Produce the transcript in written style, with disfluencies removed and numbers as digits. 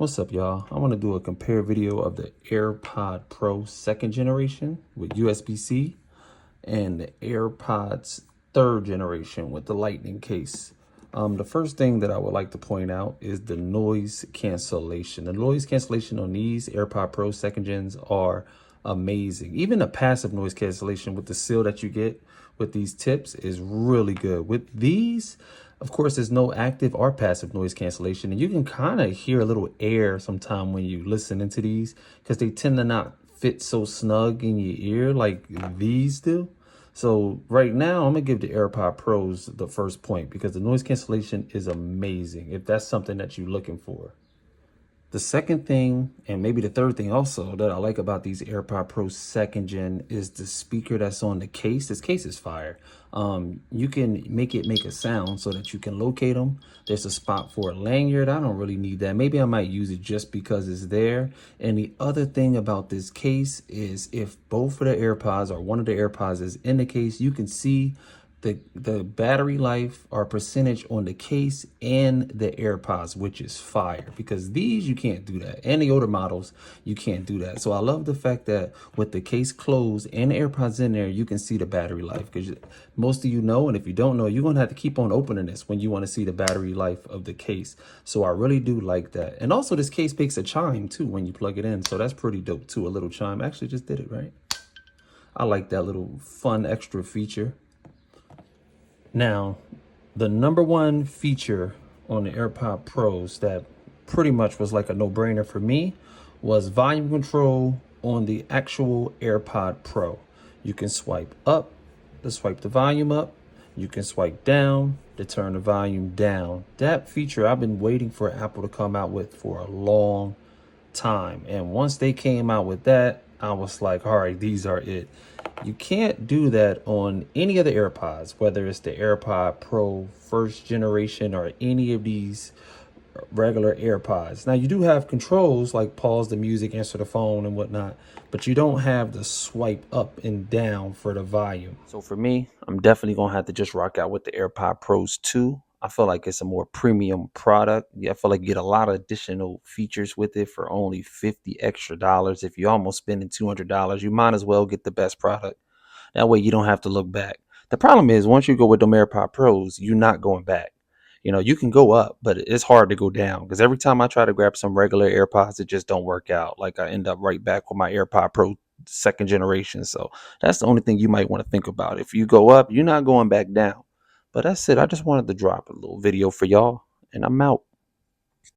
What's up, y'all? I want to do a compare video of the AirPod Pro second generation with USB-C and the AirPods third generation with the lightning case. The first thing that I would like to point out is the noise cancellation. The noise cancellation on these AirPod Pro second gens are amazing. Even the passive noise cancellation with the seal that you get with these tips is really good. With these, of course, there's no active or passive noise cancellation, and you can kind of hear a little air sometime when you listen into these because they tend to not fit so snug in your ear like these do. So right now, I'm gonna give the AirPod Pros the first point because the noise cancellation is amazing if that's something that you're looking for. The second thing, and maybe the third thing also that I like about these AirPod Pro second gen is the speaker that's on the case. This case is fire. You can make it make a sound so that you can locate them. There's a spot for a lanyard. I don't really need that. Maybe I might use it just because it's there. And the other thing about this case is if both of the AirPods or one of the AirPods is in the case, you can see the battery life or percentage on the case and the AirPods, which is fire, because these you can't do that. And the older models, you can't do that. So I love the fact that with the case closed and the AirPods in there, you can see the battery life, because most of you know, and if you don't know, you're gonna have to keep on opening this when you want to see the battery life of the case. So I really do like that. And also this case makes a chime too when you plug it in, so that's pretty dope too. A little chime. Actually just did it, right? I like that little fun extra feature. Now, the number one feature on the AirPod Pros that pretty much was like a no-brainer for me was volume control on the actual AirPod Pro. You can swipe up to swipe the volume up. You can swipe down to turn the volume down. That feature I've been waiting for Apple to come out with for a long time. And once they came out with that, I was like, all right, these are it. You can't do that on any of the AirPods, whether it's the AirPod Pro first generation or any of these regular AirPods. Now, you do have controls like pause the music, answer the phone, and whatnot, but you don't have the swipe up and down for the volume. So for me, I'm definitely going to have to just rock out with the AirPod Pros 2. I feel like it's a more premium product. Yeah, I feel like you get a lot of additional features with it for only $50 extra. If you're almost spending $200, you might as well get the best product. That way you don't have to look back. The problem is once you go with them AirPod Pros, you're not going back. You know, you can go up, but it's hard to go down because every time I try to grab some regular AirPods, it just don't work out. Like I end up right back with my AirPod Pro second generation. So that's the only thing you might want to think about. If you go up, you're not going back down. But that's it. I just wanted to drop a little video for y'all, and I'm out.